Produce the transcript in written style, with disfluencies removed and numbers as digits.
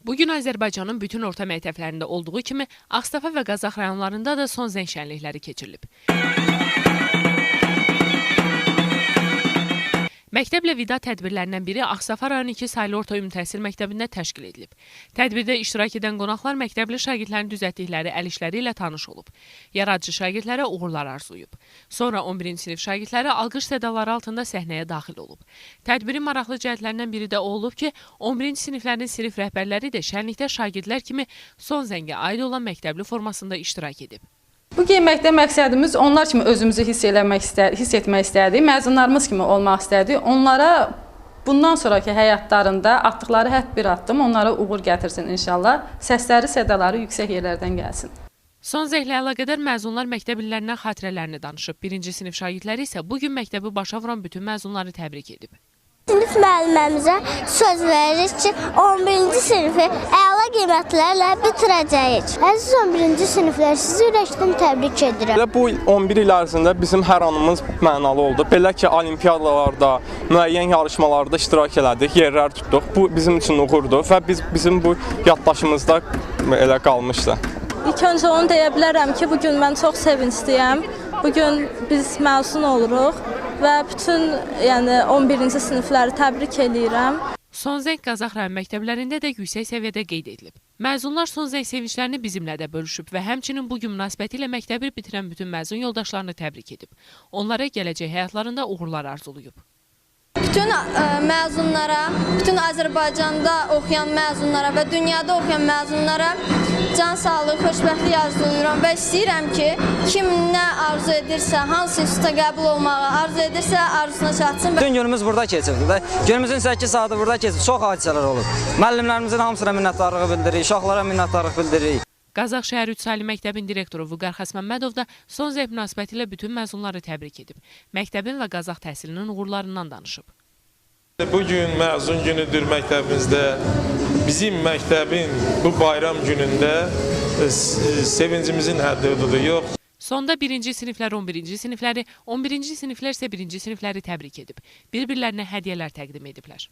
Bugün Azərbaycanın bütün orta məktəblərində olduğu kimi Ağstafa və Qazax rayonlarında da son zəng şənlikləri keçirilib. Məktəblə vida tədbirlərindən biri Ağstafa rayon 2 saylı orta ümumi təhsil məktəbində təşkil edilib. Tədbirdə iştirak edən qonaqlar məktəbli şagirdlərin düzəltdikləri əl işləri ilə tanış olub. Yaradıcı şagirdlərə uğurlar arzuyub. Sonra 11-ci sinif şagirdləri alqış sədaları altında səhnəyə daxil olub. Tədbirin maraqlı cəhətlərindən biri də o olub ki, 11-ci siniflərin sinif rəhbərləri də şənlikdə şagirdlər kimi son zəngə aid olan məktəbli formasında iştirak edib. Bu geyməkdə məqsədimiz onlar kimi özümüzü hiss etmək istədik, məzunlarımız kimi olmaq istədik. Onlara bundan sonraki həyatlarında atdıqları hər bir addım onlara uğur gətirsin inşallah. Səsləri, sədaları yüksək yerlərdən gəlsin. Son zənglə əlaqədar məzunlar məktəb illərindən xatirələrini danışıb. 1-ci sinif şagirdləri isə bugün məktəbi başa vuran bütün məzunları təbrik edib. Sinif müəlliməmizə söz veririk ki, 11-ci sinifi əla qiymətlərlə bitirəcəyik. Əziz 11-ci siniflər, sizi ürəkdən təbrik edirəm. Bu 11 il ərzində bizim hər anımız mənalı oldu. Belə ki, olimpiyadalarda, müəyyən yarışmalarda iştirak elədik, yerlər tutduq. Bu bizim üçün uğurdur və bizim bu yaddaşımızda elə qalmışdı. İlk öncə onu deyə bilərəm ki, bugün mən çox sevincliyəm. Bugün biz məzun oluruq və bütün 11-ci sinifləri təbrik edirəm. Son zəng Qazax rayon məktəblərində də yüksək səviyyədə qeyd edilib. Məzunlar son zəng sevinclərini bizimlə də bölüşüb və həmçinin bugün münasibəti ilə məktəbi bitirən bütün məzun yoldaşlarını təbrik edib. Onlara gələcək həyatlarında uğurlar arzuluyub. Bütün məzunlara, bütün Azərbaycanda oxuyan məzunlara və dünyada oxuyan məzunlara can sağlığı, xoşbəxtlik arzulayıram və istəyirəm ki, kim nə arzu edirsə, hansı instituta qəbul olmağı arzu edirsə, arzusuna çatsın. Bütün günümüz burada keçirdi. Günümüzün 8 saatı burada keçirdi. Çox hadisələr olub. Müəllimlərimizin hamısına minnətdarlıq bildiririk, uşaqlara minnətdarlıq bildiririk. Qazax şəhər 3 saylı məktəbin direktoru Vüqar Xəsməmmədov da son zəng münasibəti ilə bütün məzunları təbrik edib. Məktəbin və Qazax təhsilinin uğurlarından danışıb. Bugün məzun günüdür məktəbimizdə. Bizim məktəbin bu bayram günündə sevincimizin həddi-hududu yox. Sonda 1-ci siniflər 11-ci sinifləri, 11-ci siniflər isə 1-ci sinifləri təbrik edib. Bir-birlərinə hədiyyələr təqdim ediblər.